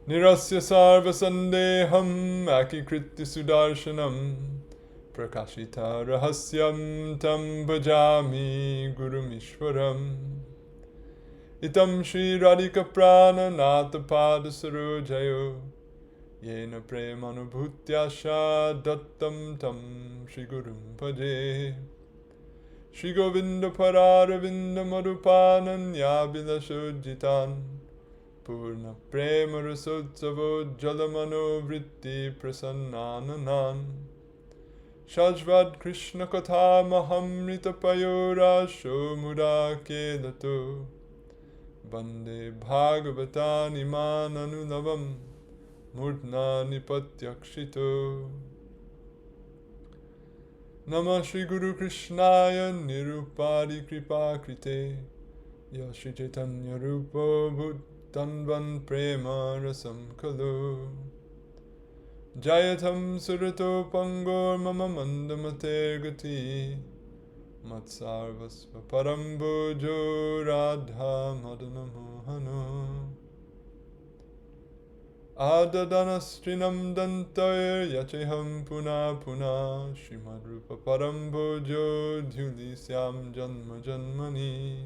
Nirasya sarva sandeham akikritya sudarshanam prakashita rahasyam tam bhajami gurumishwaram itam Shri Radhika prana nata pada sarojayo yena premanubhutyasha dattam tam Shri Gurum bhaje Shri Govinda pararavinda marupananya bilashojitan Purna prema rasotsavo jalamano vritti prasannananan Shajvad Krishna katha mahamrita payora shomura kedato Bande bhagavatani mananunavam murtna nipatyakshito Namah Shri Guru Krishnaya nirupadi kripa krite Yashi Chaitanya Rupo Bhut Tanvan Prema Rasam Kalu Jayatam Surato Pangor Mama Mandamate Gati Matsarvasva Parambojo Radha Madana Mohano Adadanastrinam Dantair Yacheham Puna Puna Srimad Rupa Parambojo Dhulisyam Janma Janmani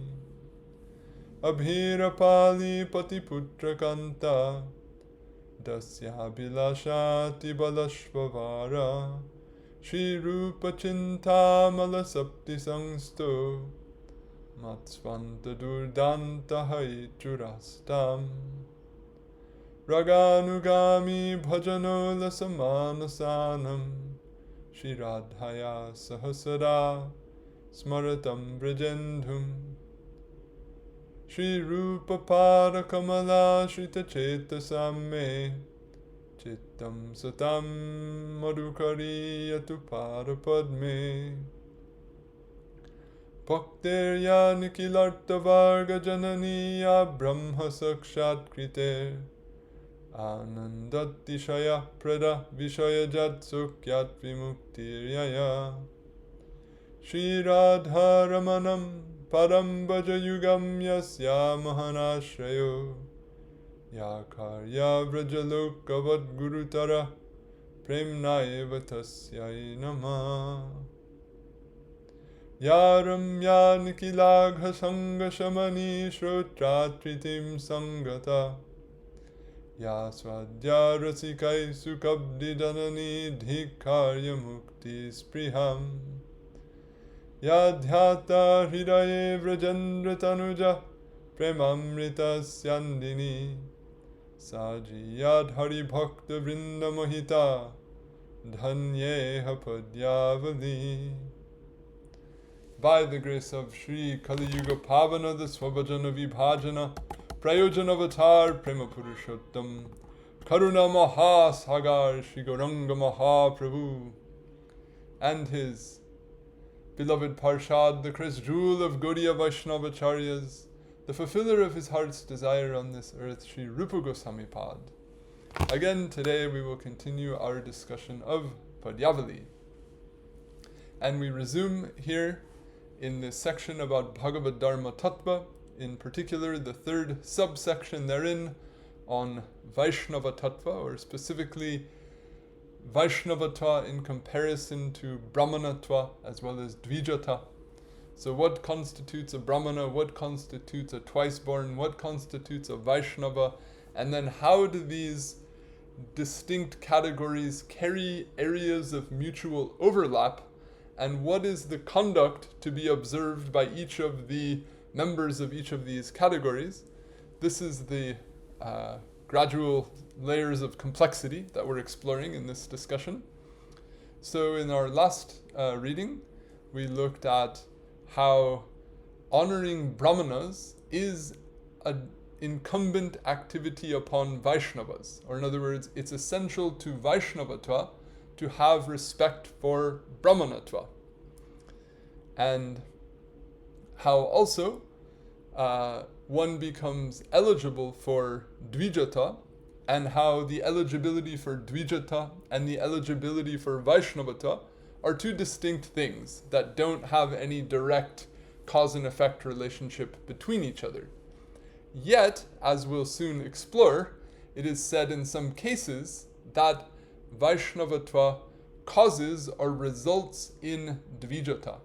Abhirapali Patiputra Kanta Dasya Bilashati Balashvavara Sri Rupa Chintamala Sapti Sangsto Matsvanta Durdanta Haichurastam Raganugami Bhajanola Samanasanam Shri Radhaya Sahasara Smaratam Brajendhum Shri Rupa Pada Kamala Shrita Cheta Samme Chittam Satam Madhukari Yatu Pada Padme Bhaktir Yanikilarta Varga Jananiya Brahma Sakshat Krite Anandati Shaya Prada Vishaya Jat Sukyat Vimuktir Yaya Shri Radha Ramanam Param Bhaja Yugam Yasya Mahanashrayo Yakarya Vrajalokavat Gurutara Premnaeva Tasyai Namah Yaram Yanikilagha Sangha Shamani Shrotratritim Sangata Ya Swadya Rasikai Sukabdi Danani Dhikarya Mukti Spriham Yadhyata Hridaye Vrajendra Tanuja Premamrita Syandini Saji Yadhari Bhakta Vrinda Mohita Dhanyeha Padyavali. By the grace of Shri Kali Yuga Pavana, the Swabhajana Vibhajana Prayojana Avatar Prema Purushottam Karuna Maha Sagar Shri Gauranga Maha Prabhu and his beloved Parshad, the Kris Jewel of Gaudiya Vaishnavacharyas, the fulfiller of his heart's desire on this earth, Sri Rupa Gosvami Pad. Again, today we will continue our discussion of Padyavali. And we resume here in this section about Bhagavad-dharma-tattva, in particular the third subsection therein on Vaiṣṇava-tattva, or specifically Vaishnavata in comparison to Brahmanatva as well as Dvijata. So what constitutes a Brahmana, what constitutes a twice-born, what constitutes a Vaishnava, and then how do these distinct categories carry areas of mutual overlap, and what is the conduct to be observed by each of the members of each of these categories. This is the gradual layers of complexity that we're exploring in this discussion. So in our last reading, we looked at how honoring Brahmanas is an incumbent activity upon Vaishnavas, or in other words, it's essential to Vaishnavatva to have respect for Brahmanatva. And how also one becomes eligible for Dvijata, and how the eligibility for Dvijata and the eligibility for Vaishnavata are two distinct things that don't have any direct cause and effect relationship between each other. Yet, as we'll soon explore, it is said in some cases that Vaishnavattva causes or results in dvijata.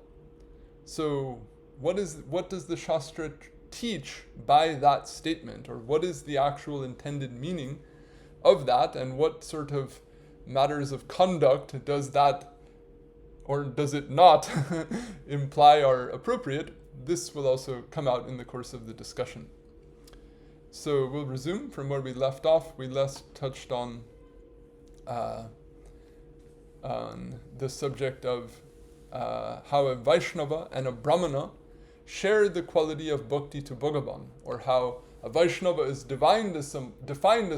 So what does the Shastra teach by that statement, or what is the actual intended meaning of that, and what sort of matters of conduct does that, or does it not, imply are appropriate? This will also come out in the course of the discussion. So we'll resume from where we left off. We last touched on the subject of how a Vaishnava and a Brahmana share the quality of bhakti to Bhagavan, or how a Vaishnava is defined as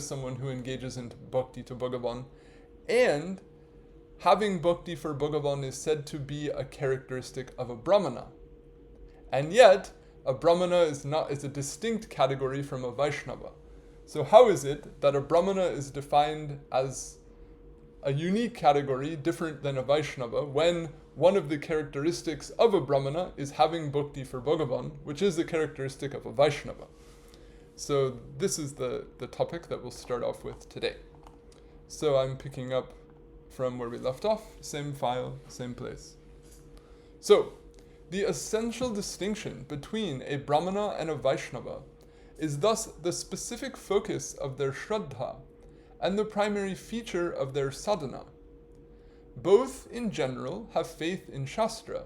someone who engages in bhakti to Bhagavan, and having bhakti for Bhagavan is said to be a characteristic of a Brahmana. And yet, a Brahmana is a distinct category from a Vaishnava. So how is it that a Brahmana is defined as a unique category, different than a Vaishnava, when one of the characteristics of a Brahmana is having bhakti for Bhagavan, which is a characteristic of a Vaishnava? So this is the topic that we'll start off with today. So I'm picking up from where we left off, same file, same place. So, the essential distinction between a Brahmana and a Vaishnava is thus the specific focus of their Shraddha and the primary feature of their sadhana. Both, in general, have faith in Shastra,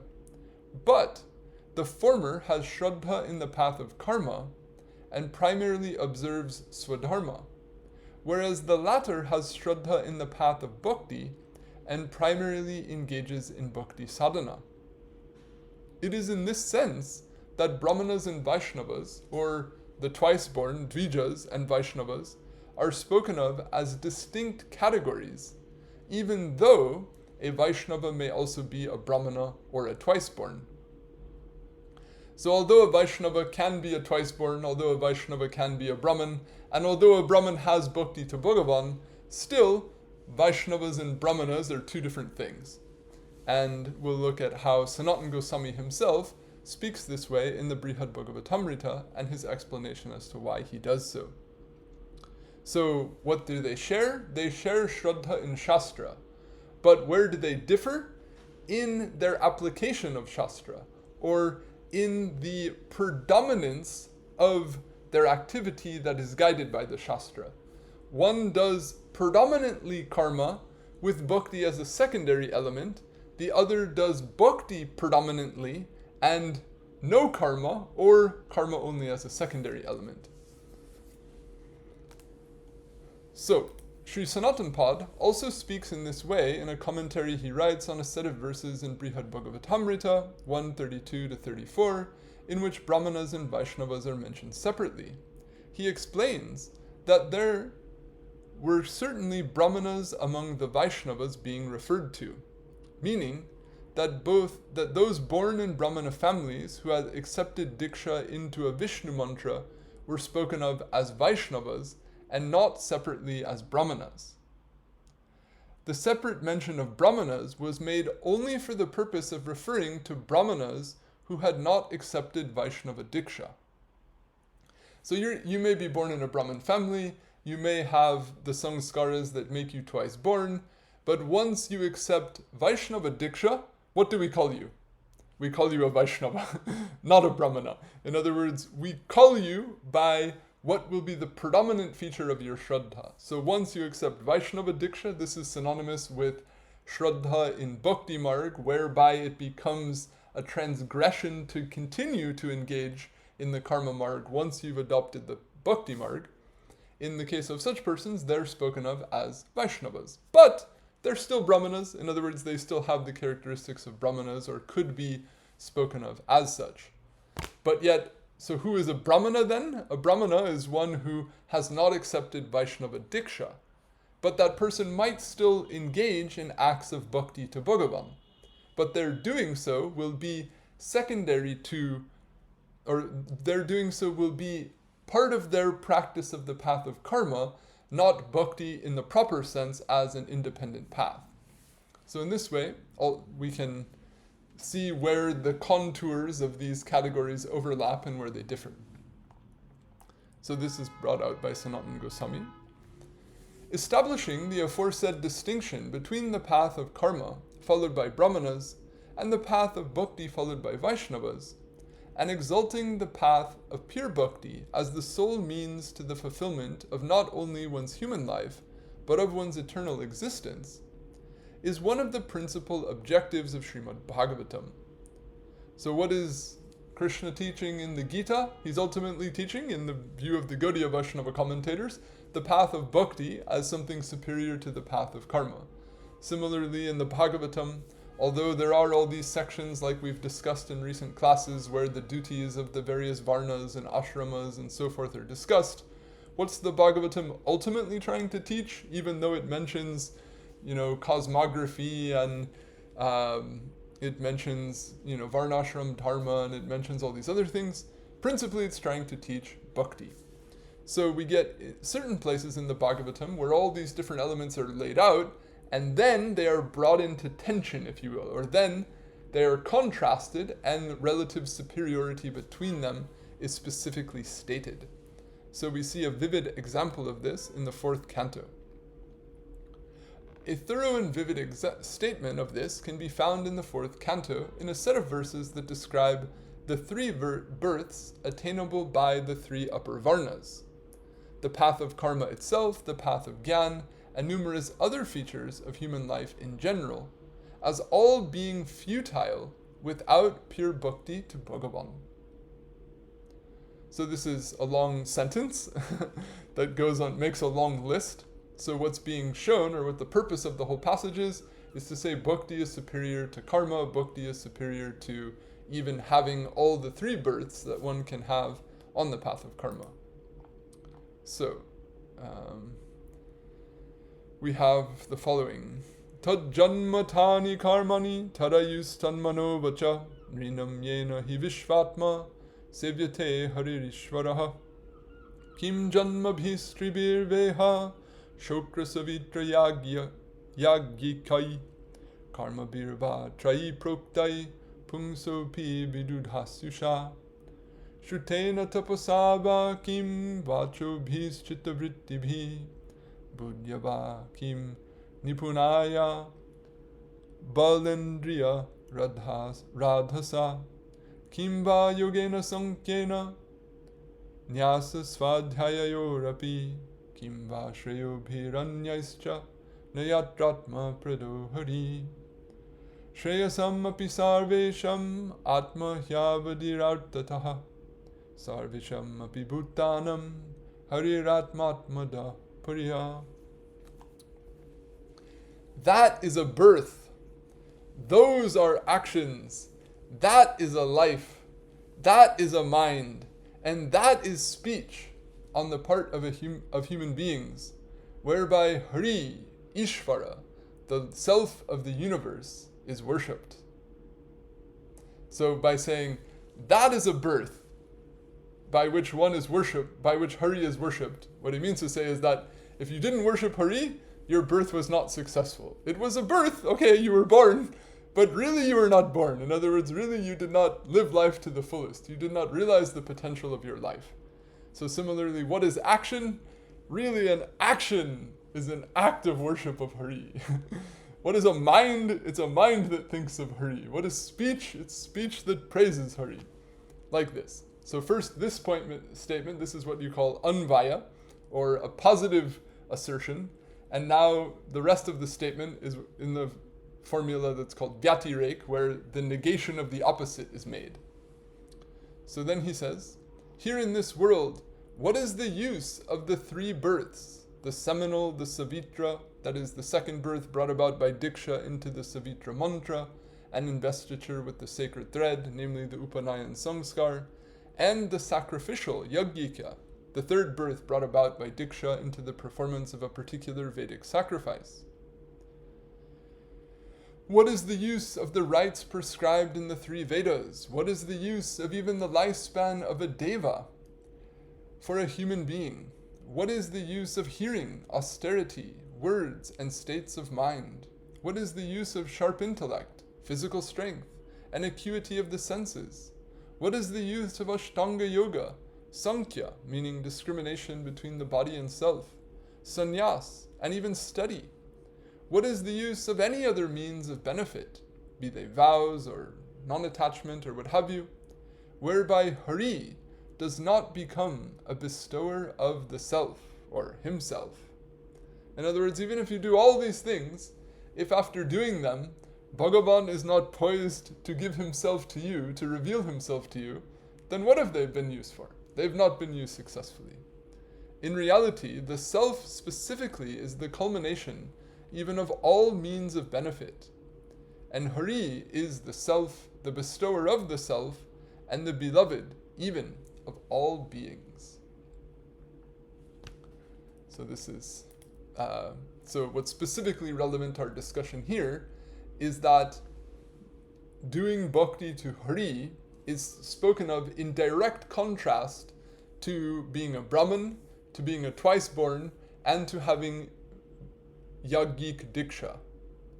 but the former has Shraddha in the path of karma and primarily observes Swadharma, whereas the latter has Shraddha in the path of bhakti and primarily engages in bhakti sadhana. It is in this sense that Brahmanas and Vaishnavas, or the twice-born Dvijas and Vaishnavas, are spoken of as distinct categories, even though a Vaishnava may also be a Brahmana or a twice-born. So although a Vaishnava can be a twice-born, although a Vaishnava can be a Brahman, and although a Brahman has bhakti to Bhagavan, still Vaishnavas and Brahmanas are two different things. And we'll look at how Sanatana Gosvami himself speaks this way in the Brihad Bhagavatamrita and his explanation as to why he does so. So what do they share? They share Shraddha in Shastra. But where do they differ? In their application of Shastra, or in the predominance of their activity that is guided by the Shastra. One does predominantly karma with bhakti as a secondary element, the other does bhakti predominantly and no karma, or karma only as a secondary element. So, Sri Sanatana Pad also speaks in this way in a commentary he writes on a set of verses in Brihad Bhagavatamrita 132-34, in which Brahmanas and Vaishnavas are mentioned separately. He explains that there were certainly Brahmanas among the Vaishnavas being referred to, meaning that those born in Brahmana families who had accepted Diksha into a Vishnu mantra were spoken of as Vaishnavas and not separately as Brahmanas. The separate mention of Brahmanas was made only for the purpose of referring to Brahmanas who had not accepted Vaishnava Diksha. So you may be born in a Brahmin family, you may have the samskaras that make you twice born, but once you accept Vaishnava Diksha, what do we call you? We call you a Vaishnava, not a Brahmana. In other words, we call you by what will be the predominant feature of your Shraddha. So once you accept Vaishnava Diksha, this is synonymous with Shraddha in Bhakti Marg, whereby it becomes a transgression to continue to engage in the Karma Marg once you've adopted the Bhakti Marg. In the case of such persons, they're spoken of as Vaishnavas. But they're still Brahmanas. In other words, they still have the characteristics of Brahmanas, or could be spoken of as such. But yet, so who is a Brahmana then? A Brahmana is one who has not accepted Vaishnava Diksha, but that person might still engage in acts of bhakti to Bhagavan. But their doing so will be secondary to, or their doing so will be part of their practice of the path of karma, not bhakti in the proper sense as an independent path. So in this way, we can see where the contours of these categories overlap and where they differ. So this is brought out by Sanatana Gosvami. establishing the aforesaid distinction between the path of karma, followed by Brāhmaṇas, and the path of bhakti, followed by Vaiṣṇavas, and exalting the path of pure bhakti as the sole means to the fulfillment of not only one's human life, but of one's eternal existence, is one of the principal objectives of Srimad Bhagavatam. So what is Krishna teaching in the Gita? He's ultimately teaching, in the view of the Gaudiya Vaishnava commentators, the path of bhakti as something superior to the path of karma. Similarly, in the Bhagavatam, although there are all these sections like we've discussed in recent classes where the duties of the various varnas and ashramas and so forth are discussed, what's the Bhagavatam ultimately trying to teach? Even though it mentions, cosmography and it mentions, varnashram dharma, and it mentions all these other things, principally it's trying to teach bhakti. So we get certain places in the Bhagavatam where all these different elements are laid out, and then they are brought into tension, if you will, or then they are contrasted and relative superiority between them is specifically stated. So we see a vivid example of this in the 4th canto. A thorough and vivid statement of this can be found in the 4th canto in a set of verses that describe the 3 births attainable by the 3 upper varnas, the path of karma itself, the path of jnana, and numerous other features of human life in general, as all being futile without pure bhakti to Bhagavan. So this is a long sentence that goes on, makes a long list. So what's being shown, or what the purpose of the whole passage is to say bhakti is superior to karma, bhakti is superior to even having all the 3 births that one can have on the path of karma. So, we have the following. Tad janmatani karmani tadayus tanmano vacha rinam yena hi vishvatma sevyate haririshvaraha kim janma bhistribir veha shokra savitra yagyikai karma birva trayi proktai pungso pi vidudhasyusha shrutena tapasava kim vacho bhis chitta vrittibhi buddhyava kim nipunaya balendriya radhasa kim va yogena sankhena nyasa svadhyayorapi kim va shreyo bhiranyaischa nayatratma pradohari shreyasam api sarvesham atma hyavadirartataha sarvesham api bhutanam hariratmatmada puriya. That is a birth. Those are actions. That is a life. That is a mind. And that is speech on the part of human beings, whereby Hari, Ishvara, the self of the universe, is worshipped. So by saying, that is a birth by which one is worshipped, by which Hari is worshipped, what he means to say is that if you didn't worship Hari, your birth was not successful. It was a birth, okay, you were born, but really you were not born. In other words, really you did not live life to the fullest. You did not realize the potential of your life. So similarly, what is action? Really an action is an act of worship of Hari. What is a mind? It's a mind that thinks of Hari. What is speech? It's speech that praises Hari. Like this. So first, this statement, this is what you call anvaya, or a positive assertion. And now the rest of the statement is in the formula that's called jāti, where the negation of the opposite is made. So then he says, here in this world, what is the use of the 3 births? The seminal, the savitra, that is the second birth brought about by diksha into the savitra mantra, and investiture with the sacred thread, namely the upanayan samskar, and the sacrificial yajñika, the third birth brought about by diksha into the performance of a particular Vedic sacrifice. What is the use of the rites prescribed in the 3 Vedas? What is the use of even the lifespan of a deva for a human being? What is the use of hearing, austerity, words, and states of mind? What is the use of sharp intellect, physical strength, and acuity of the senses? What is the use of Ashtanga Yoga, Sankhya, meaning discrimination between the body and self, Sannyas, and even study? What is the use of any other means of benefit, be they vows or non-attachment or what have you, whereby Hari does not become a bestower of the self or himself? In other words, even if you do all these things, if after doing them, Bhagavan is not poised to give himself to you, to reveal himself to you, then what have they been used for? They've not been used successfully. In reality, the self specifically is the culmination even of all means of benefit. And Hari is the self, the bestower of the self, and the beloved even of all beings. So this is, so what's specifically relevant to our discussion here is that doing bhakti to Hari is spoken of in direct contrast to being a Brahman, to being a twice-born, and to having yajnik diksha.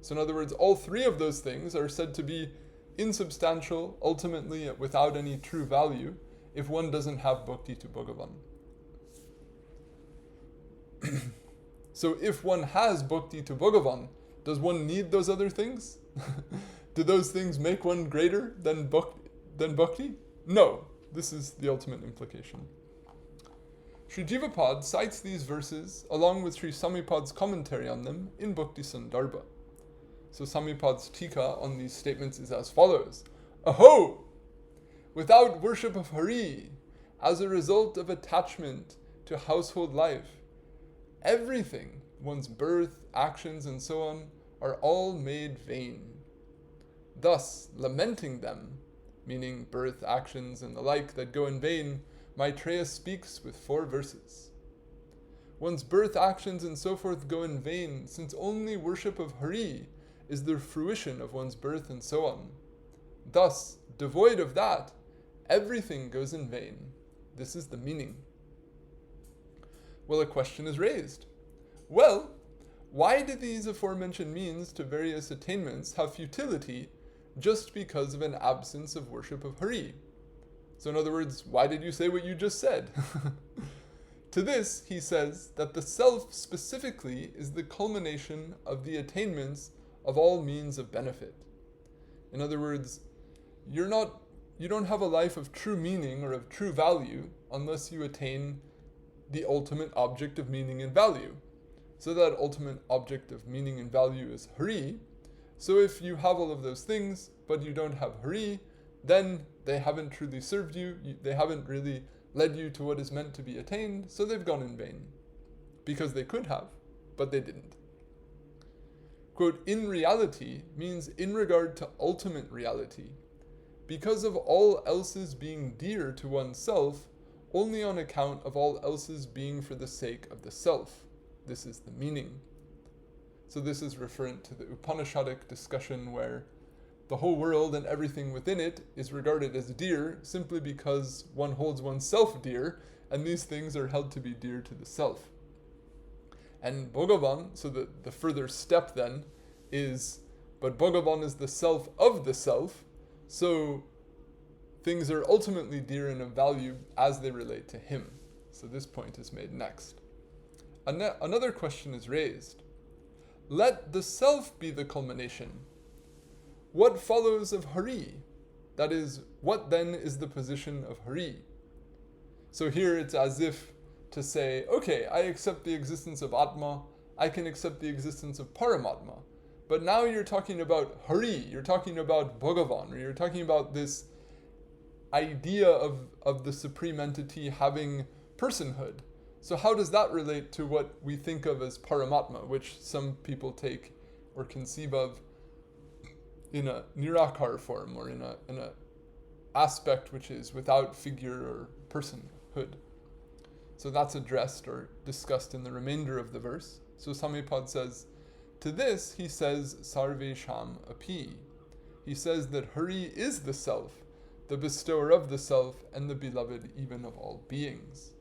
So in other words, all three of those things are said to be insubstantial, ultimately without any true value, if one doesn't have bhakti to Bhagavan. So if one has bhakti to Bhagavan, does one need those other things? Do those things make one greater than bhakti? No. This is the ultimate implication. Sri Jiva cites these verses along with Sri Samipad's commentary on them in Bhakti Sandarbha. So Samipad's tika on these statements is as follows. Aho! Without worship of Hari, as a result of attachment to household life, everything, one's birth, actions, and so on, are all made vain. Thus, lamenting them, meaning birth, actions, and the like that go in vain, Maitreya speaks with 4 verses. One's birth, actions, and so forth go in vain, since only worship of Hari is the fruition of one's birth and so on. Thus, devoid of that, everything goes in vain. This is the meaning. Well, a question is raised. Well, why do these aforementioned means to various attainments have futility just because of an absence of worship of Hari? So in other words, why did you say what you just said? To this, he says that the self specifically is the culmination of the attainments of all means of benefit. In other words, you don't have a life of true meaning or of true value unless you attain the ultimate object of meaning and value. So that ultimate object of meaning and value is Hari. So if you have all of those things, but you don't have Hari, then they haven't truly served you, they haven't really led you to what is meant to be attained, so they've gone in vain. Because they could have, but they didn't. Quote, in reality means in regard to ultimate reality, because of all else's being dear to oneself, only on account of all else's being for the sake of the self. This is the meaning. So this is referent to the Upanishadic discussion where the whole world and everything within it is regarded as dear simply because one holds oneself dear, and these things are held to be dear to the self. And Bhagavan, so the further step then is, but Bhagavan is the self of the self, so things are ultimately dear and of value as they relate to him. So this point is made next. Another question is raised. Let the self be the culmination. What follows of Hari? That is, what then is the position of Hari? So here it's as if to say, okay, I accept the existence of Atma, I can accept the existence of Paramatma. But now you're talking about Hari, you're talking about Bhagavan, or you're talking about this idea of the supreme entity having personhood. So how does that relate to what we think of as Paramatma, which some people take or conceive of in a nirakar form, or in a aspect which is without figure or personhood? So that's addressed or discussed in the remainder of the verse. So Samipad says, to this he says sarvesham api. He says that Hari is the self, the bestower of the self, and the beloved even of all beings.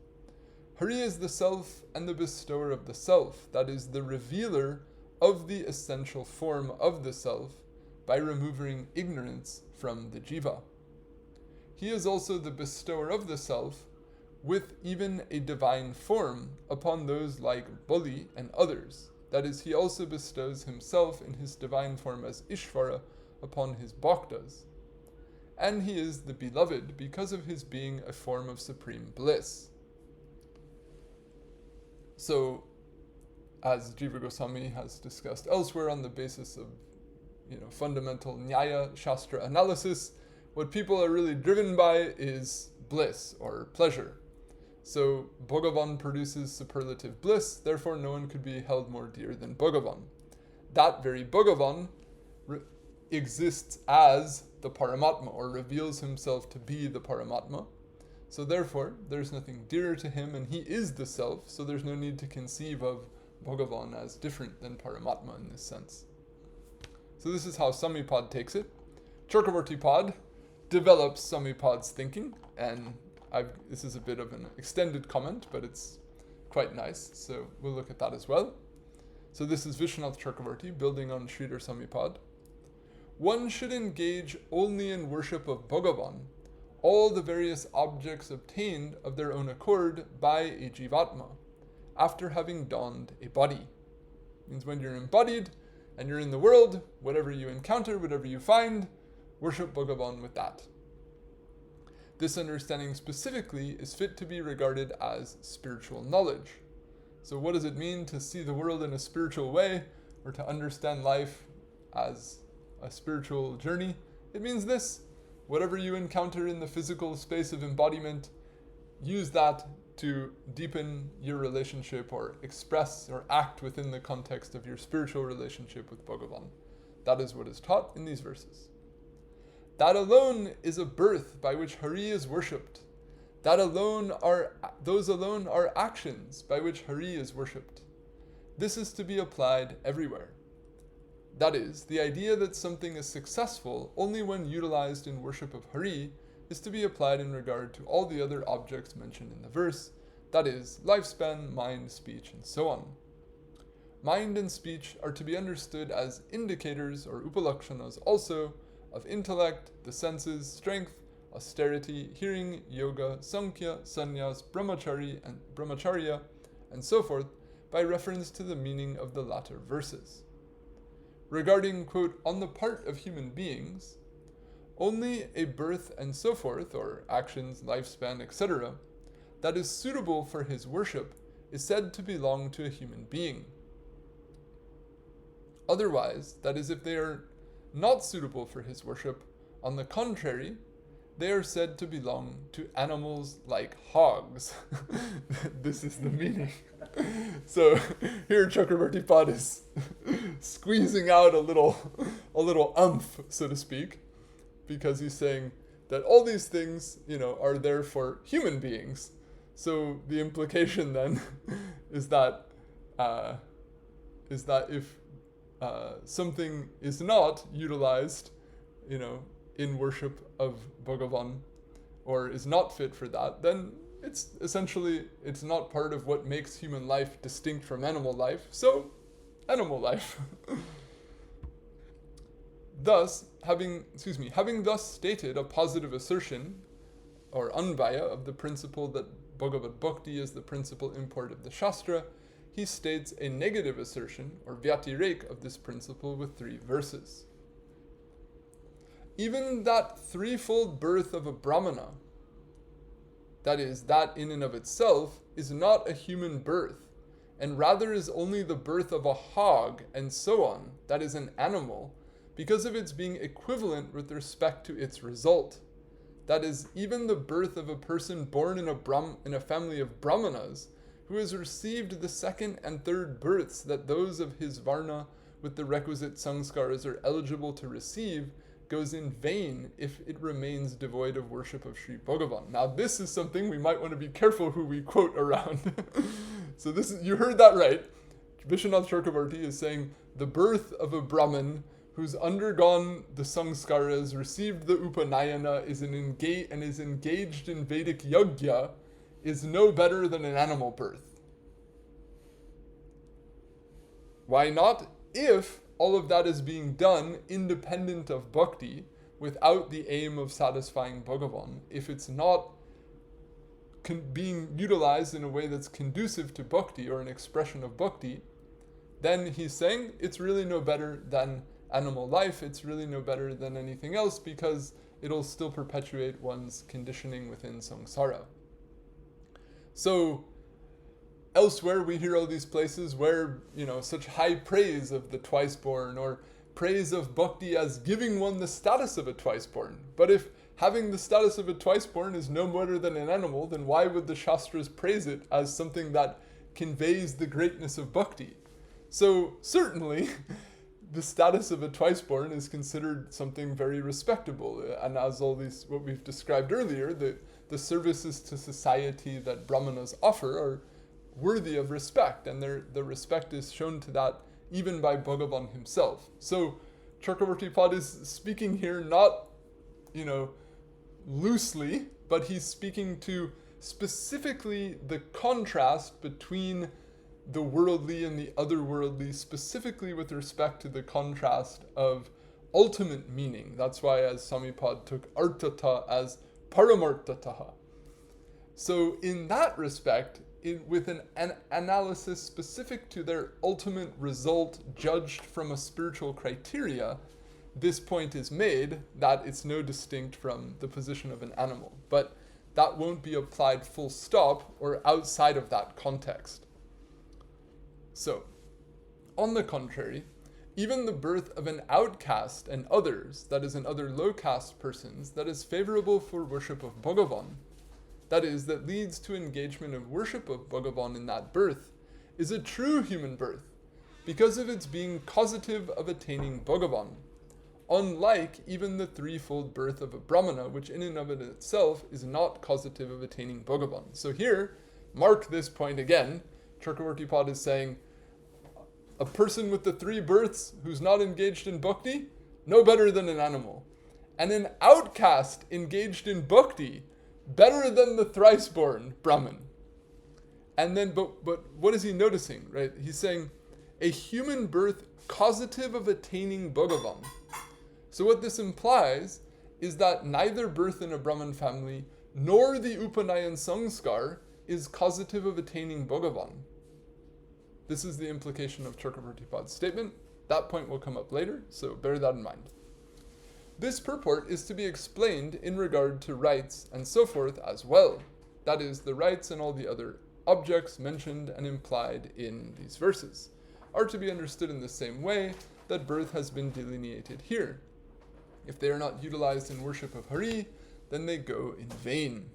Hari is the self and the bestower of the self, that is, the revealer of the essential form of the self by removing ignorance from the jiva. He is also the bestower of the self with even a divine form upon those like Bali and others, That is, he also bestows himself in his divine form as Ishvara upon his bhaktas. And he is the beloved because of his being a form of supreme bliss. So, as Jiva Gosvami has discussed elsewhere on the basis of fundamental Nyaya Shastra analysis, what people are really driven by is bliss or pleasure. So Bhagavan produces superlative bliss, therefore no one could be held more dear than Bhagavan. That very Bhagavan exists as the Paramatma, or reveals himself to be the Paramatma. So therefore, there's nothing dearer to him, and he is the self, so there's no need to conceive of Bhagavan as different than Paramatma in this sense. So this is how Samipad takes it. Chakravartipad develops Samipad's thinking, and this is a bit of an extended comment, but it's quite nice, so we'll look at that as well. So this is Vishwanath Chakravarti, building on Sridhar Samipad. One should engage only in worship of Bhagavan, all the various objects obtained of their own accord by a Jivatma, after having donned a body. It means when you're embodied, and you're in the world, whatever you encounter, whatever you find, worship Bhagavan with that. This understanding specifically is fit to be regarded as spiritual knowledge. So what does it mean to see the world in a spiritual way, or to understand life as a spiritual journey? It means this: whatever you encounter in the physical space of embodiment, use that to deepen your relationship or express or act within the context of your spiritual relationship with Bhagavan. That is what is taught in these verses. That alone is a birth by which Hari is worshipped. Those alone are actions by which Hari is worshipped. This is to be applied everywhere. That is, the idea that something is successful only when utilized in worship of Hari is to be applied in regard to all the other objects mentioned in the verse, that is, lifespan, mind, speech, and so on. Mind and speech are to be understood as indicators or upalakshanas also of intellect, the senses, strength, austerity, hearing, yoga, sankhya, sannyas, brahmacharya, and so forth, by reference to the meaning of the latter verses. Regarding, quote, on the part of human beings, only a birth and so forth, or actions, lifespan, etc., that is suitable for his worship is said to belong to a human being. Otherwise, that is, if they are not suitable for his worship, on the contrary, they are said to belong to animals like hogs. This is the meaning. So here Chakravartipad is squeezing out a little umph, so to speak, because he's saying that all these things, are there for human beings. So the implication then is that if something is not utilized, in worship of Bhagavan, or is not fit for that, then it's not part of what makes human life distinct from animal life, so animal life. Thus, having thus stated a positive assertion, or anvaya, of the principle that Bhagavad Bhakti is the principal import of the Shastra, he states a negative assertion, or vyatirek, of this principle with 3 verses. Even that threefold birth of a Brahmana, that is, that in and of itself, is not a human birth, and rather is only the birth of a hog, and so on, that is an animal, because of its being equivalent with respect to its result. That is, even the birth of a person born in a family of Brahmanas, who has received the second and third births that those of his varna with the requisite sanskaras are eligible to receive, goes in vain if it remains devoid of worship of Sri Bhagavan. Now this is something we might want to be careful who we quote around. So you heard that right. Vishwanath Chakravarti is saying the birth of a Brahmin who's undergone the sanskaras, received the upanayana, is engaged in Vedic yajna, is no better than an animal birth. Why not? If all of that is being done independent of bhakti, without the aim of satisfying Bhagavan, if it's not being utilized in a way that's conducive to bhakti or an expression of bhakti, then he's saying it's really no better than animal life, it's really no better than anything else, because it'll still perpetuate one's conditioning within samsara. So elsewhere we hear all these places where, such high praise of the twice-born, or praise of bhakti as giving one the status of a twice-born. But if having the status of a twice-born is no better than an animal, then why would the Shastras praise it as something that conveys the greatness of bhakti? So certainly, the status of a twice-born is considered something very respectable. And as all these, what we've described earlier, the services to society that Brāhmaṇas offer are worthy of respect, and the respect is shown to that even by Bhagavan himself. So Chakravarti Pad is speaking here not, loosely, but he's speaking to specifically the contrast between the worldly and the otherworldly, specifically with respect to the contrast of ultimate meaning. That's why, as Samipad took artata as paramartataha. So in that respect, with an analysis specific to their ultimate result judged from a spiritual criteria, this point is made that it's no distinct from the position of an animal. But that won't be applied full stop or outside of that context. So, on the contrary, even the birth of an outcast and others, that is, in other low caste persons, that is favorable for worship of Bhagavan, that is, that leads to engagement of worship of Bhagavan in that birth, is a true human birth, because of its being causative of attaining Bhagavan, unlike even the threefold birth of a Brahmana, which in and of itself is not causative of attaining Bhagavan. So here, mark this point again, Chakravarti Pad is saying, a person with the three births who's not engaged in bhakti, no better than an animal. And an outcast engaged in bhakti, better than the thrice-born Brahman. And then, but what is he noticing, right? He's saying, a human birth causative of attaining Bhagavan. So what this implies is that neither birth in a Brahman family nor the Upanayan Sanskar is causative of attaining Bhagavan. This is the implication of Chakravarti Pad's statement. That point will come up later, so bear that in mind. This purport is to be explained in regard to rights and so forth as well. That is, the rights and all the other objects mentioned and implied in these verses are to be understood in the same way that birth has been delineated here. If they are not utilized in worship of Hari, then they go in vain.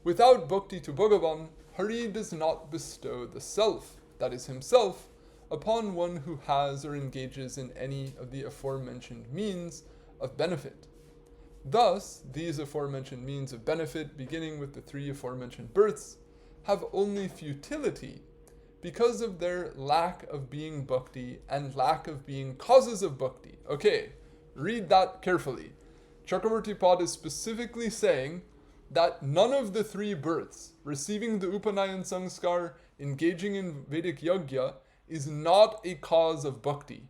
Without bhakti to Bhagavan, Hari does not bestow the self, that is himself, upon one who has or engages in any of the aforementioned means of benefit. Thus, these aforementioned means of benefit, beginning with the three aforementioned births, have only futility because of their lack of being bhakti and lack of being causes of bhakti. Okay, read that carefully. Chakravarti Pad is specifically saying that none of the three births, receiving the Upanayan Sanskar, engaging in Vedic Yajna, is not a cause of bhakti.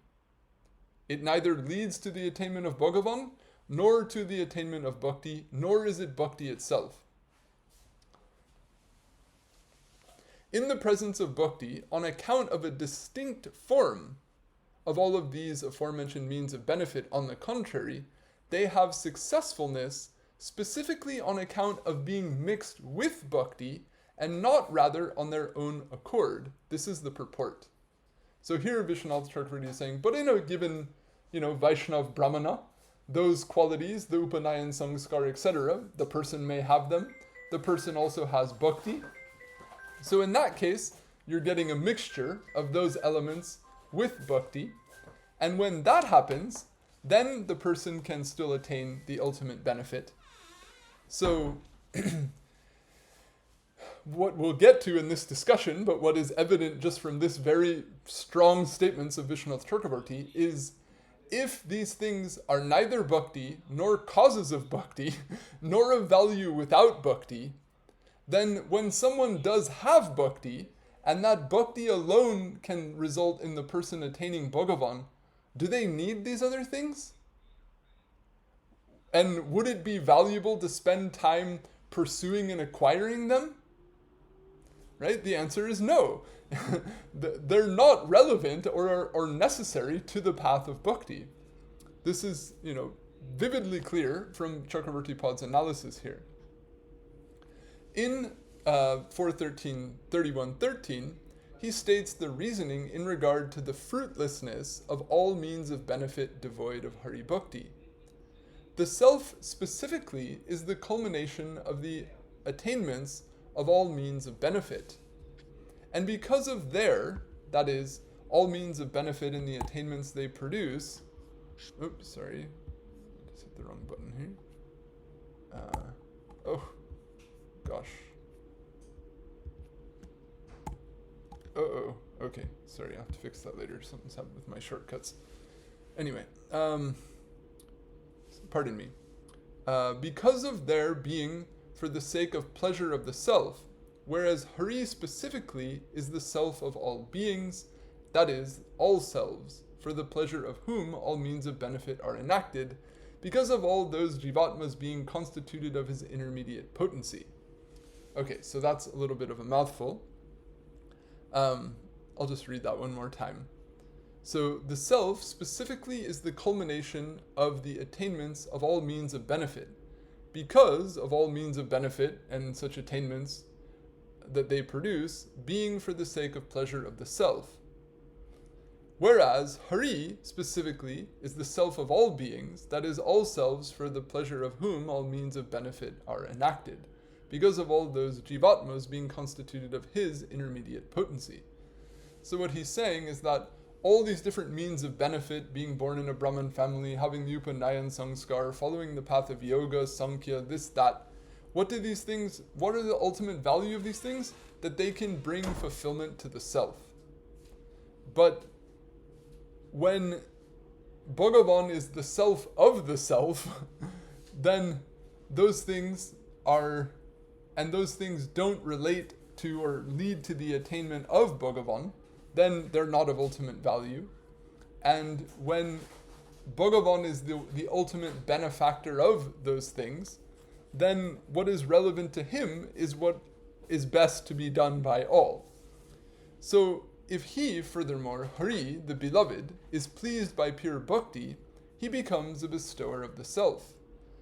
It neither leads to the attainment of Bhagavan, nor to the attainment of bhakti, nor is it bhakti itself. In the presence of bhakti, on account of a distinct form of all of these aforementioned means of benefit, on the contrary, they have successfulness specifically on account of being mixed with bhakti and not rather on their own accord. This is the purport. So here Vishwanath Chakravarti is saying, but in a given, Vaishṇav Brahmana, those qualities, the Upanayan Sanskar, etc., the person may have them. The person also has bhakti. So in that case, you're getting a mixture of those elements with bhakti. And when that happens, then the person can still attain the ultimate benefit. So, what we'll get to in this discussion, but what is evident just from this very strong statements of Vishwanath Chakravarti, is if these things are neither bhakti, nor causes of bhakti, nor of value without bhakti, then when someone does have bhakti, and that bhakti alone can result in the person attaining Bhagavan, do they need these other things? And would it be valuable to spend time pursuing and acquiring them? right? The answer is no. They're not relevant or necessary to the path of bhakti. This is, vividly clear from Chakravarti Pad's analysis here. In 4.31.13, he states the reasoning in regard to the fruitlessness of all means of benefit devoid of Hari Bhakti. The self specifically is the culmination of the attainments of all means of benefit. And because of that is, all means of benefit and the attainments they produce, oops, sorry, I just hit the wrong button here. Oh, gosh. Okay, sorry, I'll have to fix that later. Something's happened with my shortcuts. Anyway, pardon me. Because of their being for the sake of pleasure of the self, whereas Hari specifically is the self of all beings, that is, all selves, for the pleasure of whom all means of benefit are enacted, because of all those jivatmas being constituted of his intermediate potency. Okay, so that's a little bit of a mouthful. I'll just read that one more time. So the self specifically is the culmination of the attainments of all means of benefit, because of all means of benefit and such attainments that they produce, being for the sake of pleasure of the self. Whereas Hari specifically is the self of all beings, that is, all selves for the pleasure of whom all means of benefit are enacted, because of all those jivatmas being constituted of his intermediate potency. So what he's saying is that all these different means of benefit, being born in a Brahmin family, having the Upanayan Sanskar, following the path of yoga, Sankhya, this, that, what are the ultimate value of these things? That they can bring fulfillment to the self. But when Bhagavan is the self of the self, then those things don't relate to or lead to the attainment of Bhagavan, then they're not of ultimate value. And when Bhagavan is the ultimate benefactor of those things, then what is relevant to him is what is best to be done by all. So if he, furthermore, Hari, the beloved, is pleased by pure bhakti, he becomes a bestower of the self.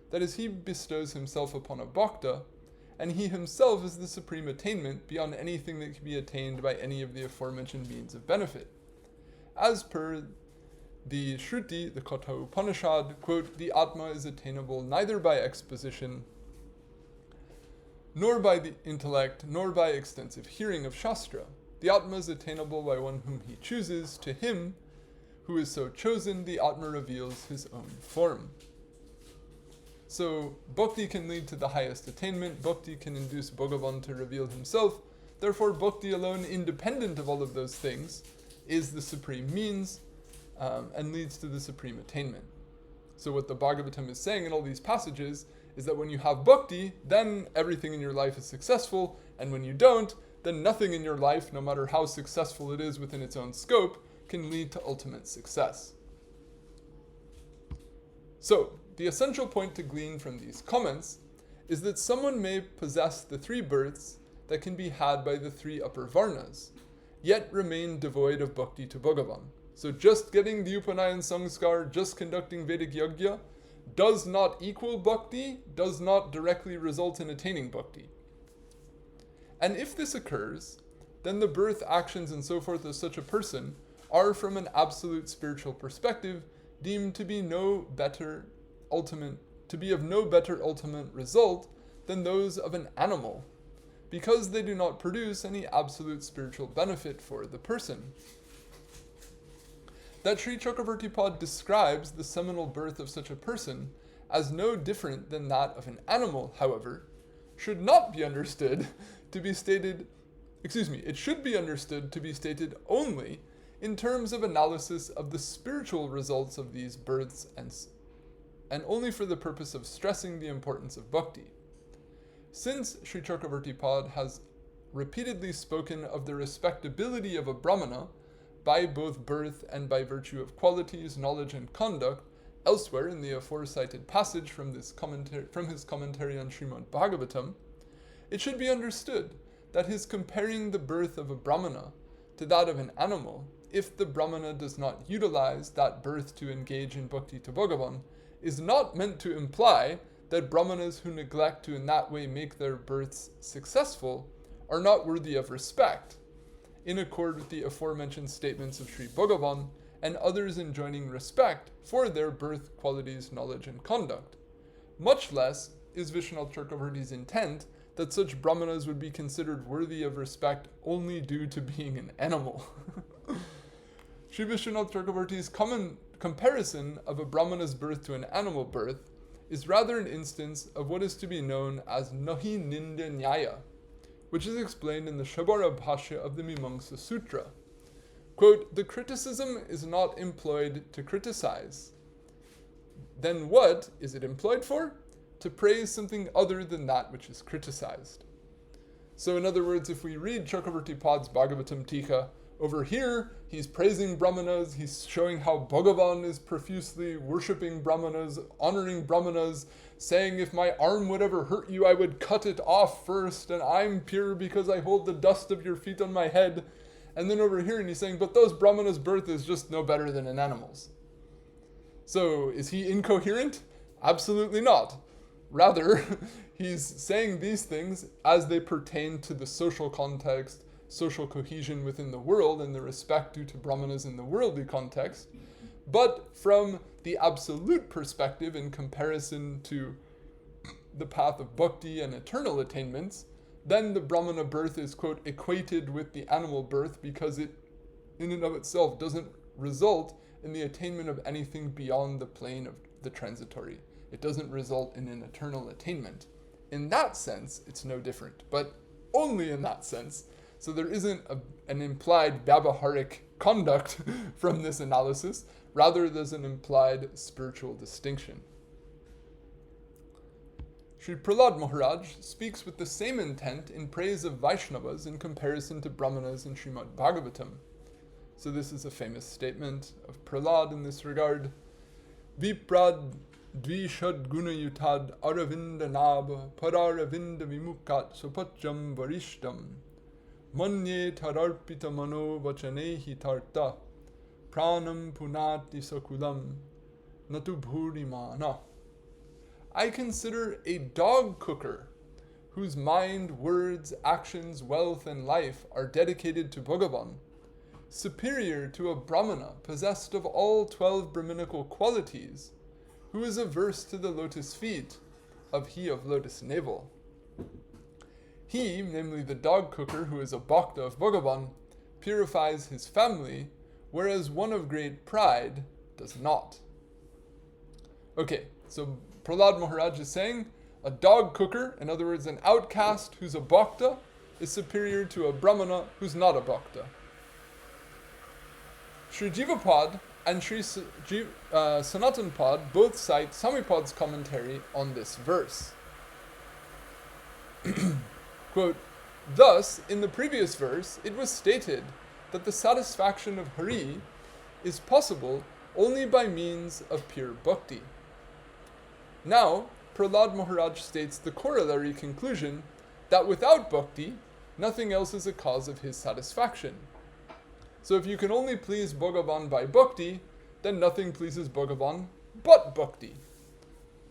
That is, he bestows himself upon a bhakta, and he himself is the supreme attainment beyond anything that can be attained by any of the aforementioned means of benefit. As per the Shruti, the Katha Upanishad, quote, the Atma is attainable neither by exposition, nor by the intellect, nor by extensive hearing of Shastra. The Atma is attainable by one whom he chooses. To him who is so chosen, the Atma reveals his own form. So, bhakti can lead to the highest attainment, bhakti can induce Bhagavan to reveal himself, therefore bhakti alone, independent of all of those things, is the supreme means, and leads to the supreme attainment. So what the Bhagavatam is saying in all these passages is that when you have bhakti, then everything in your life is successful, and when you don't, then nothing in your life, no matter how successful it is within its own scope, can lead to ultimate success. So, the essential point to glean from these comments is that someone may possess the three births that can be had by the three upper varnas, yet remain devoid of bhakti to Bhagavan. So just getting the Upanayan Sanskar, just conducting Vedic Yajna, does not equal bhakti, does not directly result in attaining bhakti. And if this occurs, then the birth, actions, and so forth of such a person are, from an absolute spiritual perspective, deemed to be of no better ultimate result than those of an animal, because they do not produce any absolute spiritual benefit for the person. That Sri Chakravarti Pad describes the seminal birth of such a person as no different than that of an animal, however, should not be understood to be stated, it should be understood to be stated only in terms of analysis of the spiritual results of these births and only for the purpose of stressing the importance of bhakti. Since Sri Chakravarti Pad has repeatedly spoken of the respectability of a Brahmana by both birth and by virtue of qualities, knowledge, and conduct, elsewhere in the aforecited passage from his commentary on Srimad Bhagavatam, it should be understood that his comparing the birth of a Brahmana to that of an animal, if the Brahmana does not utilize that birth to engage in bhakti to Bhagavan, is not meant to imply that Brahmanas who neglect to in that way make their births successful are not worthy of respect, in accord with the aforementioned statements of Sri Bhagavan and others enjoining respect for their birth, qualities, knowledge, and conduct. Much less is Vishnu Chakravarti's intent that such Brahmanas would be considered worthy of respect only due to being an animal. Sri Vishnu Chakravarti's common comparison of a Brahmana's birth to an animal birth is rather an instance of what is to be known as Nahi Ninda Nyaya, which is explained in the Shabara Bhashya of the Mimamsa Sutra. Quote, the criticism is not employed to criticize. Then what is it employed for? To praise something other than that which is criticized. So in other words, if we read Chakravarti Pad's Bhagavatam-tika, over here, he's praising Brahmanas, he's showing how Bhagavan is profusely worshipping Brahmanas, honoring Brahmanas, saying if my arm would ever hurt you, I would cut it off first, and I'm pure because I hold the dust of your feet on my head. And then over here, and he's saying, but those Brahmanas' birth is just no better than an animal's. So is he incoherent? Absolutely not. Rather, he's saying these things as they pertain to the social context, social cohesion within the world, and the respect due to Brahmanas in the worldly context. But from the absolute perspective in comparison to the path of bhakti and eternal attainments, then the Brahmana birth is, quote, equated with the animal birth because it, in and of itself, doesn't result in the attainment of anything beyond the plane of the transitory. It doesn't result in an eternal attainment. In that sense, it's no different, but only in that sense. So there isn't an implied Vyavaharic conduct from this analysis. Rather, there's an implied spiritual distinction. Sri Prahlad Maharaj speaks with the same intent in praise of Vaiṣṇavas in comparison to Brahmanas in Srimad Bhagavatam. So this is a famous statement of Prahlad in this regard. Viprad dvishad gunayutad aravinda nab pararavinda vimukat sopacham varishtam manye tararpita mano vachanehi tarta pranam punati sakulam natu bhurimana. I consider a dog cooker whose mind, words, actions, wealth, and life are dedicated to Bhagavan superior to a Brahmana possessed of all 12 Brahminical qualities, who is averse to the lotus feet of he of lotus navel. He, namely the dog cooker who is a bhakta of Bhagavan, purifies his family, whereas one of great pride does not. Okay, so Prahlad Maharaj is saying a dog cooker, in other words an outcast who's a bhakta, is superior to a Brahmana who's not a bhakta. Sri Jiva Pad and Sri Sanatana Pad both cite Samipad's commentary on this verse. Quote, thus, in the previous verse, it was stated that the satisfaction of Hari is possible only by means of pure bhakti. Now, Prahlad Maharaj states the corollary conclusion that without bhakti, nothing else is a cause of his satisfaction. So if you can only please Bhagavan by bhakti, then nothing pleases Bhagavan but bhakti.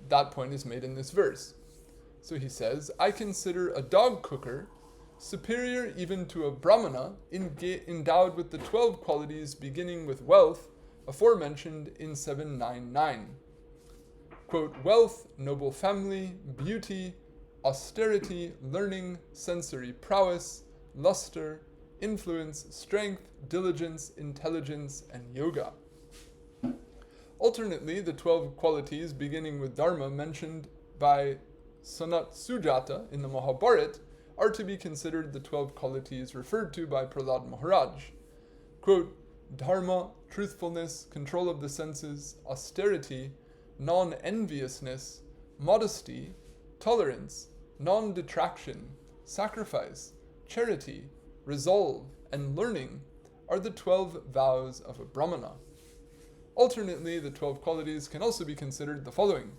That point is made in this verse. So he says, I consider a dog cooker superior even to a Brahmana endowed with the 12 qualities beginning with wealth, aforementioned in 799. Quote, wealth, noble family, beauty, austerity, learning, sensory prowess, luster, influence, strength, diligence, intelligence, and yoga. Alternately, the 12 qualities beginning with dharma mentioned by Sanat Sujata in the Mahabharata are to be considered the 12 qualities referred to by Prahlad Maharaj. Quote, dharma, truthfulness, control of the senses, austerity, non-enviousness, modesty, tolerance, non-detraction, sacrifice, charity, resolve, and learning are the 12 vows of a Brahmana. Alternately, the 12 qualities can also be considered the following: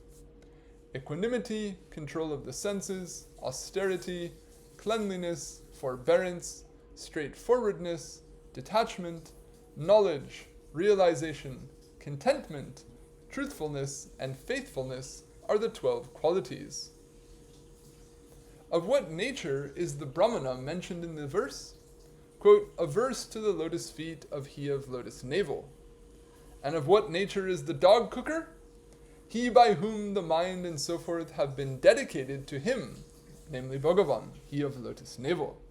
equanimity, control of the senses, austerity, cleanliness, forbearance, straightforwardness, detachment, knowledge, realization, contentment, truthfulness, and faithfulness are the 12 qualities. Of what nature is the Brahmana mentioned in the verse? Quote, averse to the lotus feet of he of lotus navel. And of what nature is the dog cooker? He by whom the mind and so forth have been dedicated to him, namely Bhagavan, he of lotus navel.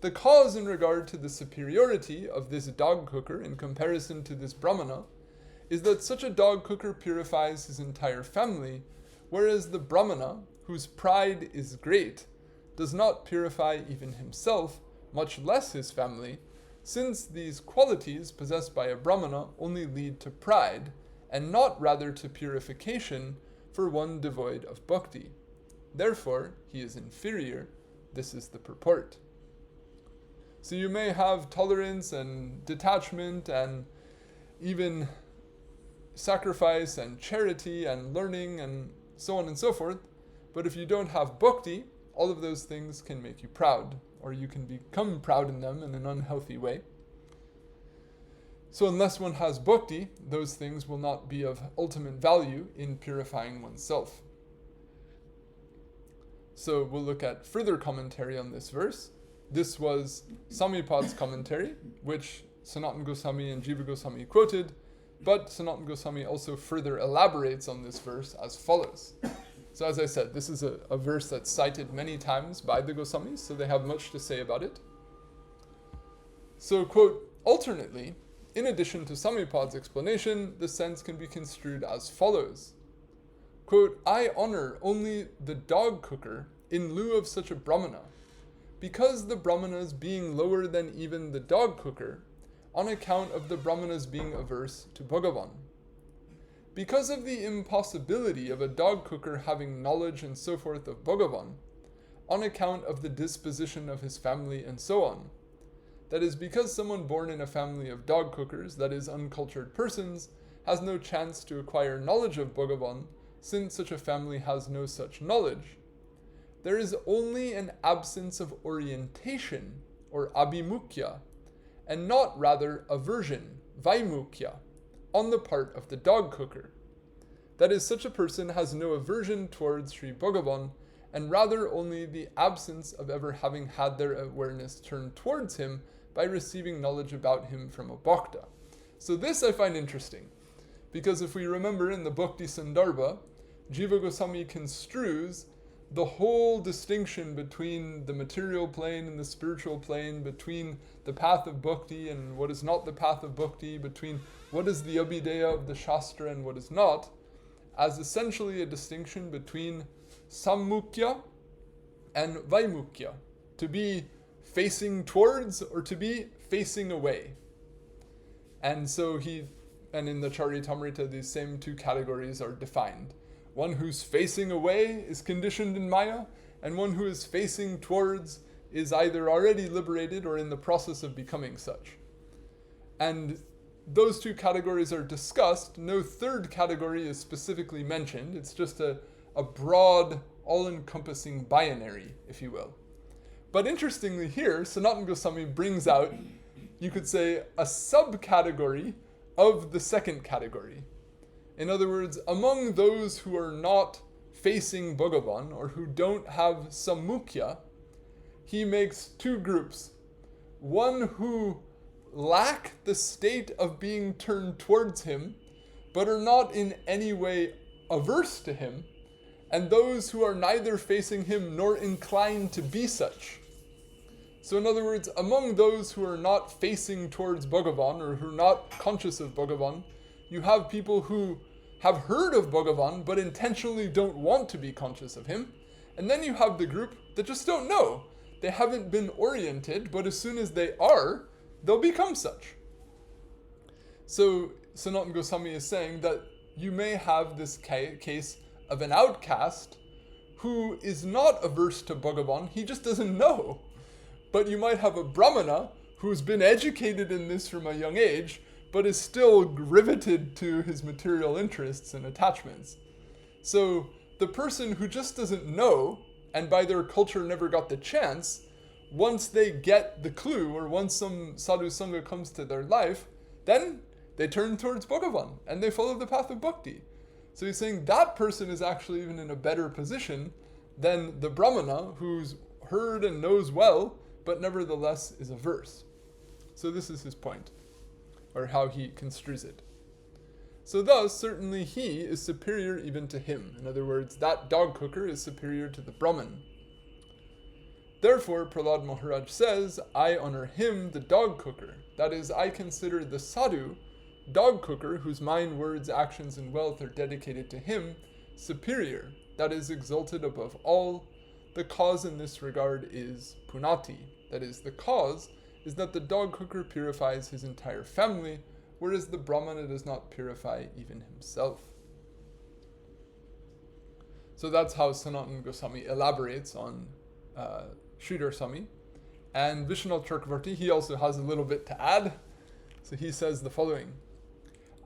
The cause in regard to the superiority of this dog cooker in comparison to this Brahmana is that such a dog cooker purifies his entire family, whereas the Brahmana, whose pride is great, does not purify even himself, much less his family, since these qualities possessed by a Brahmana only lead to pride, and not rather to purification for one devoid of bhakti. Therefore, he is inferior. This is the purport. So you may have tolerance and detachment and even sacrifice and charity and learning and so on and so forth, but if you don't have bhakti, all of those things can make you proud, or you can become proud in them in an unhealthy way. So unless one has bhakti, those things will not be of ultimate value in purifying oneself. So we'll look at further commentary on this verse. This was Samipad's commentary, which Sanatana Gosvami and Jiva Gosvami quoted, but Sanatana Gosvami also further elaborates on this verse as follows. So as I said, this is a verse that's cited many times by the Goswamis, so they have much to say about it. So, quote, alternately, in addition to Samipad's explanation, the sense can be construed as follows. Quote, I honor only the dog cooker in lieu of such a Brahmana, because the Brahmanas being lower than even the dog cooker, on account of the Brahmanas being averse to Bhagavan. Because of the impossibility of a dog cooker having knowledge and so forth of Bhagavan, on account of the disposition of his family and so on. That is, because someone born in a family of dog cookers, that is, uncultured persons, has no chance to acquire knowledge of Bhagavan, since such a family has no such knowledge. There is only an absence of orientation, or abhimukya, and not rather aversion, vaimukya, on the part of the dog cooker. That is, such a person has no aversion towards Sri Bhagavan, and rather only the absence of ever having had their awareness turned towards him by receiving knowledge about him from a bhakta. So this I find interesting, because if we remember in the Bhakti Sandarbha, Jiva Gosvami construes the whole distinction between the material plane and the spiritual plane, between the path of bhakti and what is not the path of bhakti, between what is the abhideya of the Shastra and what is not, as essentially a distinction between sammukya and vaimukya, to be facing towards or to be facing away. And so in the Charitamrita, these same two categories are defined. One who's facing away is conditioned in Maya, and one who is facing towards is either already liberated or in the process of becoming such. And those two categories are discussed. No third category is specifically mentioned. It's just a broad, all-encompassing binary, if you will. But interestingly here, Sanatana Gosvami brings out, you could say, a subcategory of the second category. In other words, among those who are not facing Bhagavan, or who don't have sammukya, he makes two groups. One who lack the state of being turned towards him, but are not in any way averse to him, and those who are neither facing him nor inclined to be such. So in other words, among those who are not facing towards Bhagavan, or who are not conscious of Bhagavan, you have people who have heard of Bhagavan, but intentionally don't want to be conscious of him. And then you have the group that just don't know. They haven't been oriented, but as soon as they are, they'll become such. So Sanatana Gosvami is saying that you may have this case of an outcast who is not averse to Bhagavan, he just doesn't know. But you might have a Brahmana who's been educated in this from a young age, but is still riveted to his material interests and attachments. So the person who just doesn't know, and by their culture never got the chance, once they get the clue, or once some sadhu sangha comes to their life, then they turn towards Bhagavan and they follow the path of bhakti. So he's saying that person is actually even in a better position than the brahmana who's heard and knows well, but nevertheless is averse. So this is his point, or how he construes it. So thus, certainly he is superior even to him. In other words, that dog cooker is superior to the Brahman. Therefore, Prahlad Maharaj says, I honor him, the dog cooker. That is, I consider the sadhu, dog cooker, whose mind, words, actions, and wealth are dedicated to him, superior. That is, exalted above all. The cause in this regard is punati. That is, the cause is that the dog cooker purifies his entire family, whereas the brahmana does not purify even himself. So that's how Sanatana Gosvami elaborates on Sridhar Swami. And Vishnu Chakravarti, he also has a little bit to add. So he says the following: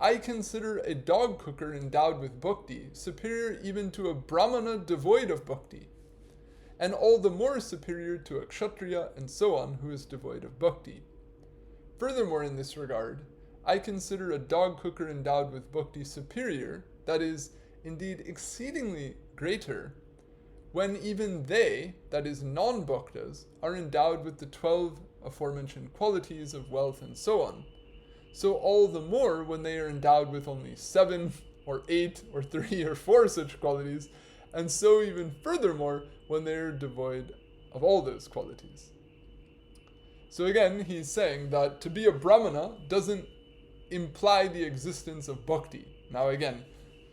I consider a dog cooker endowed with bhakti superior even to a brahmana devoid of bhakti, and all the more superior to a kshatriya and so on who is devoid of bhakti. Furthermore, in this regard, I consider a dog cooker endowed with bhakti superior, that is, indeed exceedingly greater, when even they, that is, non-bhaktas, are endowed with the 12 aforementioned qualities of wealth and so on. So all the more when they are endowed with only 7 or 8 or 3 or 4 such qualities, and so even furthermore when they are devoid of all those qualities. So again, he's saying that to be a brahmana doesn't imply the existence of bhakti. Now again,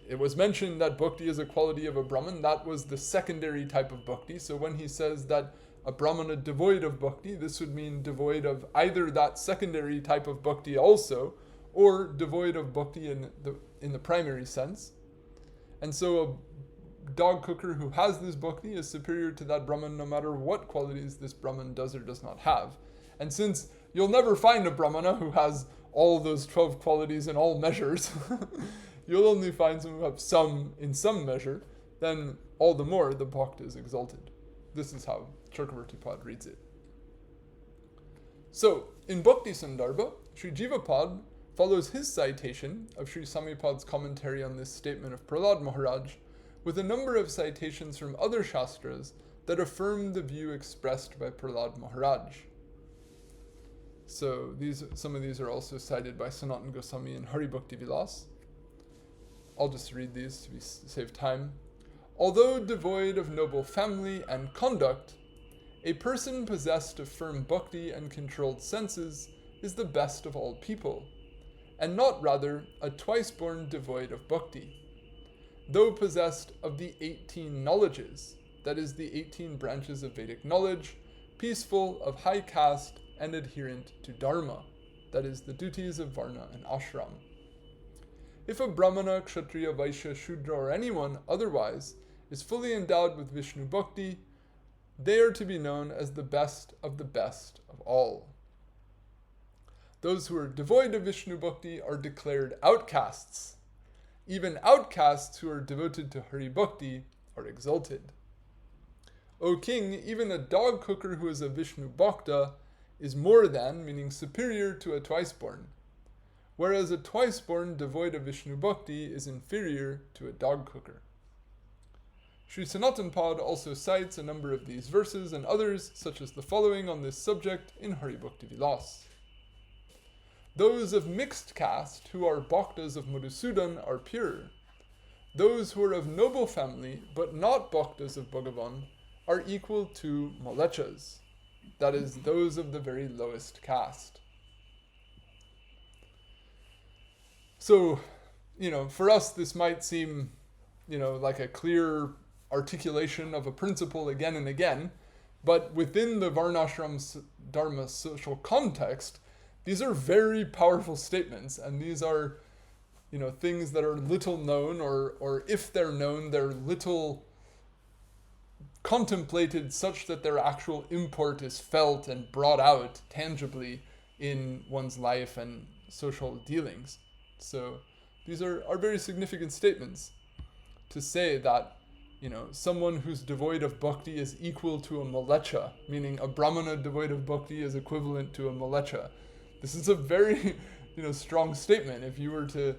it was mentioned that bhakti is a quality of a brahman. That was the secondary type of bhakti. So when he says that a brahmana devoid of bhakti, this would mean devoid of either that secondary type of bhakti also, or devoid of bhakti in the primary sense. And so a dog cooker who has this bhakti is superior to that brahman no matter what qualities this brahman does or does not have. And since you'll never find a brahmana who has all those 12 qualities in all measures, you'll only find some who have some in some measure, then all the more the bhakta is exalted. This is how Chakravarti Pad reads it. So, in Bhakti Sandarbha, Sri Jiva Pad follows his citation of Sri Samipad's commentary on this statement of Prahlad Maharaj with a number of citations from other shastras that affirm the view expressed by Prahlad Maharaj. So some of these are also cited by Sanatana Gosvami and Hari Bhakti Vilas. I'll just read these to save time. Although devoid of noble family and conduct, a person possessed of firm bhakti and controlled senses is the best of all people, and not rather a twice-born devoid of bhakti. Though possessed of the 18 knowledges, that is the 18 branches of Vedic knowledge, peaceful, of high caste, and adherent to dharma, that is the duties of varna and ashram. If a brahmana, kshatriya, vaishya, shudra, or anyone otherwise is fully endowed with Vishnu bhakti, they are to be known as the best of all. Those who are devoid of Vishnu bhakti are declared outcasts. Even outcasts who are devoted to Hari bhakti are exalted. O king, even a dog cooker who is a Vishnu bhakta is more than, meaning superior to a twice-born, whereas a twice-born devoid of Vishnu bhakti is inferior to a dog cooker. Sri Sanatana Pad also cites a number of these verses and others, such as the following on this subject in Hari Bhakti Vilas. Those of mixed caste who are bhaktas of Madhusudan are pure. Those who are of noble family but not bhaktas of Bhagavan are equal to malechas, that is, those of the very lowest caste. So, for us this might seem, like a clear articulation of a principle again and again, but within the Varnashram Dharma social context, these are very powerful statements, and these are, things that are little known, or if they're known, they're little contemplated such that their actual import is felt and brought out tangibly in one's life and social dealings. So these are very significant statements to say that someone who's devoid of bhakti is equal to a malecha, meaning a brahmana devoid of bhakti is equivalent to a malecha. This is a very, strong statement. If you were to,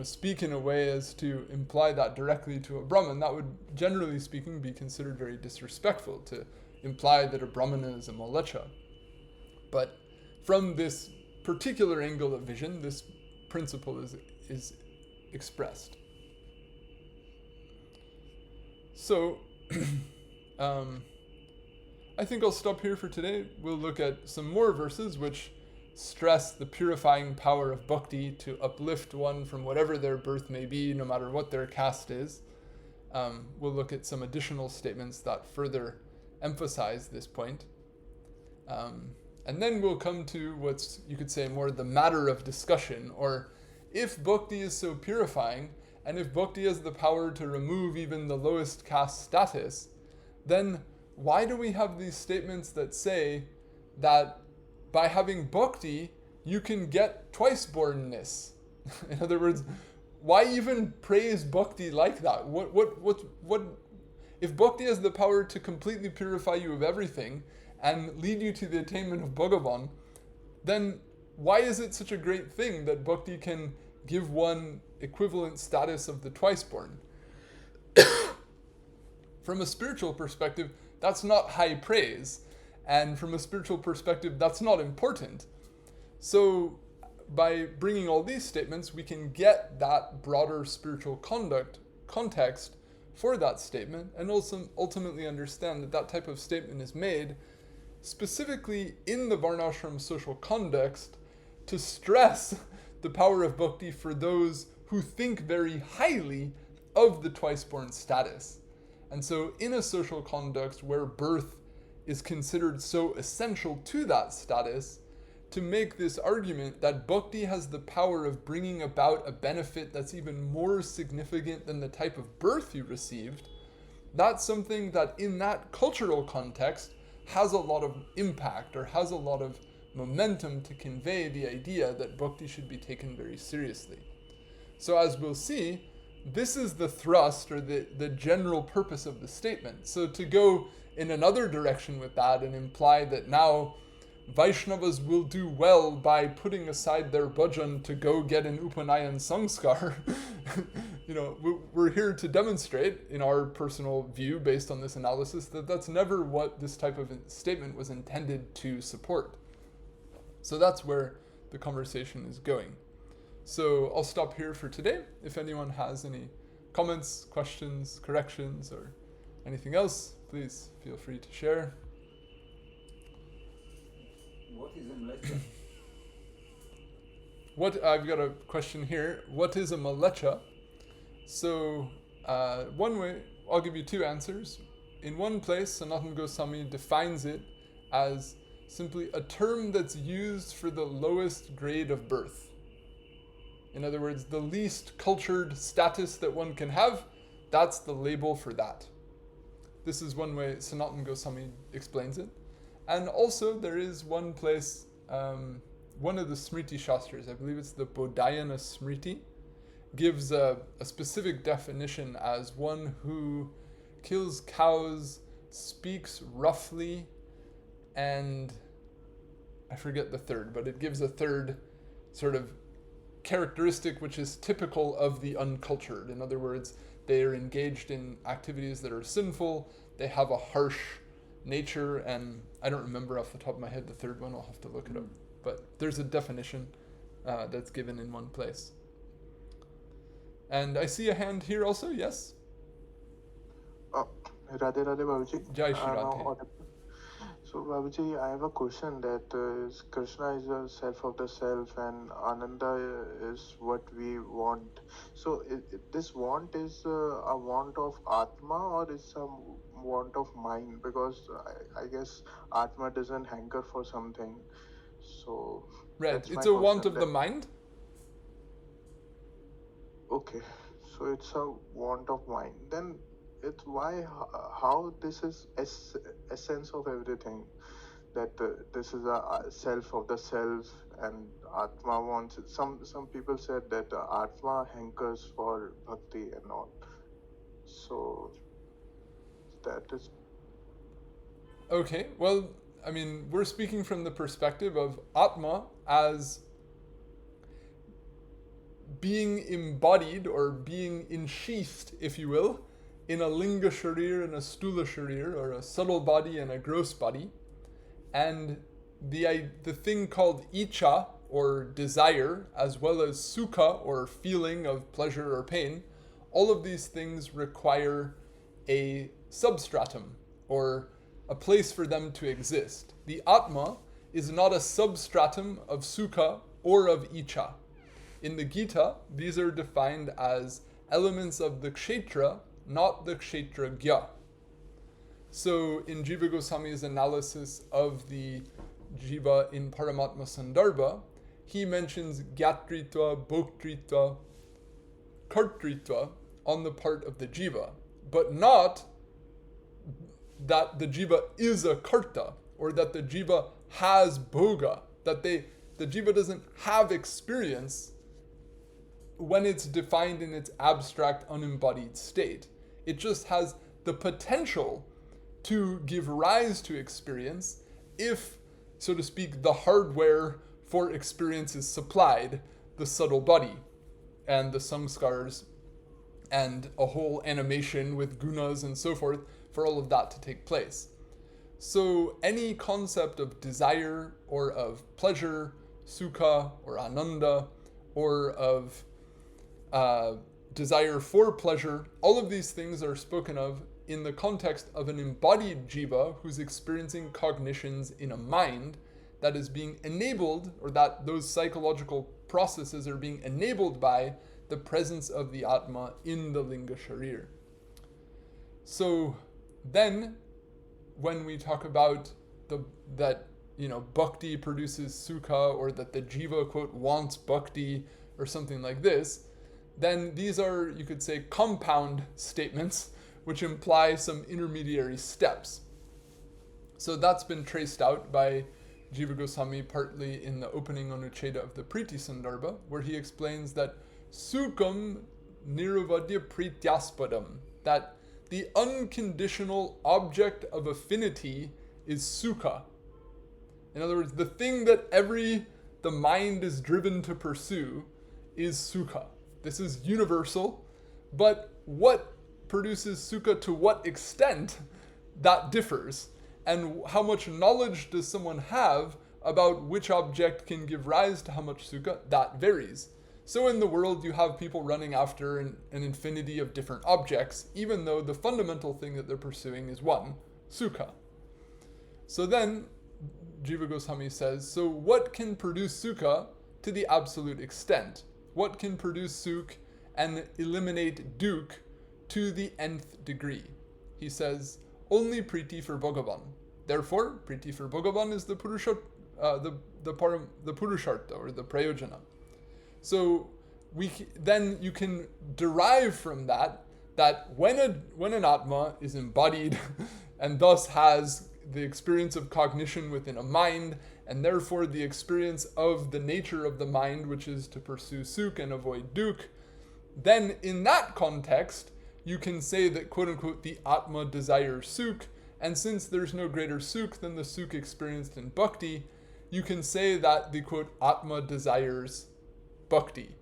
speak in a way as to imply that directly to a Brahman, that would, generally speaking, be considered very disrespectful to imply that a Brahmana is a malecha. But from this particular angle of vision, this principle is expressed. So, I think I'll stop here for today. We'll look at some more verses which stress the purifying power of bhakti to uplift one from whatever their birth may be, no matter what their caste is. We'll look at some additional statements that further emphasize this point. And then we'll come to what's, you could say, more the matter of discussion, or if bhakti is so purifying, and if bhakti has the power to remove even the lowest caste status, then why do we have these statements that say that by having bhakti, you can get twice-bornness? In other words, why even praise bhakti like that? What? If bhakti has the power to completely purify you of everything and lead you to the attainment of Bhagavan, then why is it such a great thing that bhakti can give one equivalent status of the twice-born? From a spiritual perspective, that's not high praise. And from a spiritual perspective, that's not important. So by bringing all these statements, we can get that broader spiritual context for that statement, and also ultimately understand that that type of statement is made specifically in the varnashram social context to stress the power of bhakti for those who think very highly of the twice-born status. And so in a social context where birth is considered so essential to that status, to make this argument that bhakti has the power of bringing about a benefit that's even more significant than the type of birth you received, that's something that in that cultural context has a lot of impact, or has a lot of momentum to convey the idea that bhakti should be taken very seriously. So as we'll see, this is the thrust, or the general purpose of the statement. So to go in another direction with that and imply that now Vaiṣṇavas will do well by putting aside their bhajan to go get an Upanayan Samskar, we're here to demonstrate, in our personal view, based on this analysis, that that's never what this type of statement was intended to support. So that's where the conversation is going. So I'll stop here for today. If anyone has any comments, questions, corrections, or anything else, please feel free to share. What is a malecha? I've got a question here. What is a malecha? So one way, I'll give you two answers. In one place, Sanatana Gosvami defines it as simply a term that's used for the lowest grade of birth. In other words, the least cultured status that one can have, that's the label for that. This is one way Sanatana Gosvami explains it. And also there is one place, one of the Smriti Shastras, I believe it's the Bodhayana Smriti, gives a specific definition as one who kills cows, speaks roughly, and I forget the third, but it gives a third sort of characteristic which is typical of the uncultured. In other words, they are engaged in activities that are sinful, they have a harsh nature, and I don't remember off the top of my head the third one, I'll have to look it up. But there's a definition that's given in one place. And I see a hand here also, yes? Radhe Radhe Babuji. Jai Shri Radhe. So Babuji, I have a question that Krishna is the self of the self and Ananda is what we want. So this want is a want of Atma or is some want of mind? Because I guess Atma doesn't hanker for something. So right, it's a want of the mind? Okay, so it's a want of mind. Then it's how this is essence of everything, that this is a self of the self and Atma wants it. Some people said that Atma hankers for bhakti and all. So that is... Okay, well, I mean, we're speaking from the perspective of Atma as being embodied or being ensheathed, if you will, in a linga sharir and a stula sharir, or a subtle body and a gross body. And the thing called icha, or desire, as well as sukha, or feeling of pleasure or pain, all of these things require a substratum, or a place for them to exist. The Atma is not a substratum of sukha or of icha. In the Gita, these are defined as elements of the kshetra, not the kshetragya. So in Jiva Goswami's analysis of the Jiva in Paramatma Sandarbha, he mentions gyatritva, bhoktritva, kartritva on the part of the Jiva, but not that the Jiva is a karta, or that the Jiva has bhoga, that the Jiva doesn't have experience when it's defined in its abstract, unembodied state. It just has the potential to give rise to experience if, so to speak, the hardware for experience is supplied, the subtle body and the samskars and a whole animation with gunas and so forth, for all of that to take place. So any concept of desire or of pleasure, sukha or ananda, or of desire for pleasure, all of these things are spoken of in the context of an embodied jiva who's experiencing cognitions in a mind that is being enabled, or that those psychological processes are being enabled by the presence of the Atma in the Linga Sharir. So then, when we talk about that bhakti produces sukha, or that the jiva, quote, wants bhakti, or something like this, then these are, you could say, compound statements which imply some intermediary steps. So that's been traced out by Jiva Goswami partly in the opening Anucheda of the Priti Sandarbha, where he explains that sukham niruvadya prityaspadam, that the unconditional object of affinity is sukha. In other words, the thing that the mind is driven to pursue is sukha. This is universal, but what produces sukha, to what extent, that differs. And how much knowledge does someone have about which object can give rise to how much sukha, that varies. So in the world you have people running after an infinity of different objects, even though the fundamental thing that they're pursuing is one, sukha. So then Jiva Goswami says, so what can produce sukha to the absolute extent? What can produce sukh and eliminate dukh to the nth degree? He says, only priti for Bhagavan. Therefore, priti for Bhagavan is the purushartha, or the prayojana. So then you can derive from that when an Atma is embodied and thus has the experience of cognition within a mind, and therefore the experience of the nature of the mind, which is to pursue sukh and avoid dukh, then in that context, you can say that, quote-unquote, the Atma desires sukh, and since there's no greater sukh than the sukh experienced in bhakti, you can say that the, quote, Atma desires bhakti.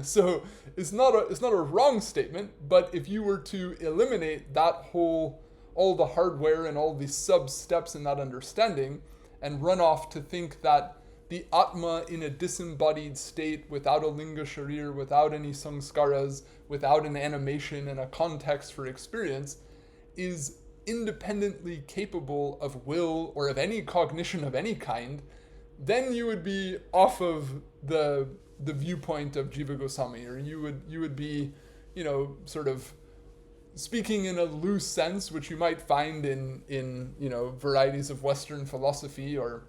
So it's not a wrong statement, but if you were to eliminate that all the hardware and all the sub-steps in that understanding, and run off to think that the Atma in a disembodied state, without a linga sharir, without any samskaras, without an animation and a context for experience, is independently capable of will or of any cognition of any kind, then you would be off of the viewpoint of Jiva Goswami, or you would be, sort of speaking in a loose sense, which you might find in varieties of Western philosophy or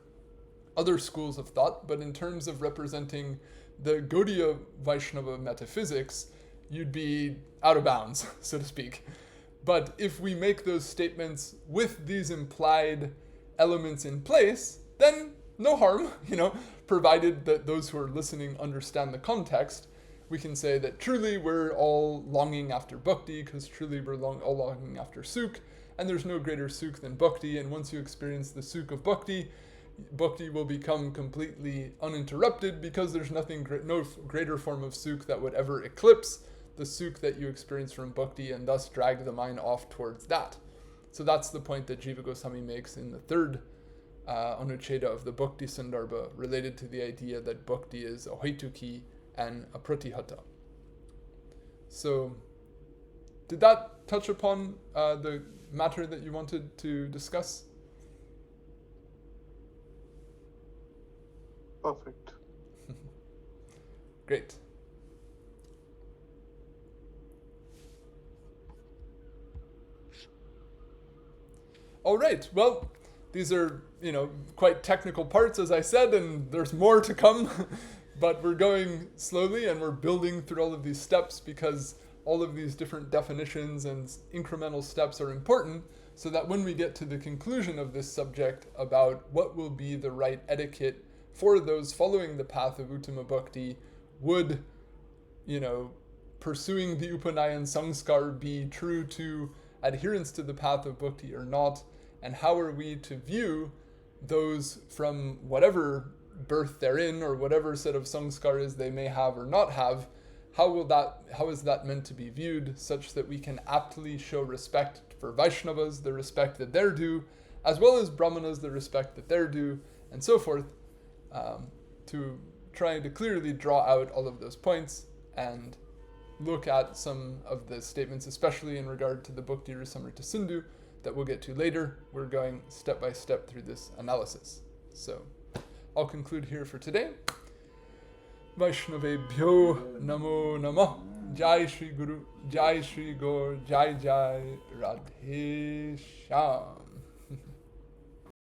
other schools of thought, but in terms of representing the Gaudiya Vaishnava metaphysics, you'd be out of bounds, so to speak. But if we make those statements with these implied elements in place, then no harm, provided that those who are listening understand the context. We can say that truly we're all longing after bhakti, because truly we're all longing after sukh, and there's no greater sukh than bhakti, and once you experience the sukh of bhakti, bhakti will become completely uninterrupted, because there's no greater form of sukh that would ever eclipse the sukh that you experience from bhakti, and thus drag the mind off towards that. So that's the point that Jiva Goswami makes in the third anucheda of the Bhakti Sandarbha, related to the idea that bhakti is ahaituki and apratihata. So, did that touch upon the matter that you wanted to discuss? Perfect. Great. All right, well, these are, quite technical parts, as I said, and there's more to come, but we're going slowly and we're building through all of these steps, because all of these different definitions and incremental steps are important, so that when we get to the conclusion of this subject about what will be the right etiquette for those following the path of Uttama Bhakti, would, pursuing the Upanayan Samskar be true to adherence to the path of Bhakti or not, and how are we to view those from whatever birth they're in, or whatever set of samskaras they may have or not have, how is that meant to be viewed, such that we can aptly show respect for Vaiṣṇavas, the respect that they're due, as well as Brāhmaṇas, the respect that they're due, and so forth, to try to clearly draw out all of those points and look at some of the statements, especially in regard to the Bhakti Rasamrita Sindhu, that we'll get to later. We're going step by step through this analysis. So, I'll conclude here for today. Vaiṣṇavebhyo namo namah. Jai Shri Guru, Jai Shri Gaur, Jai Jai Radhe Shyam.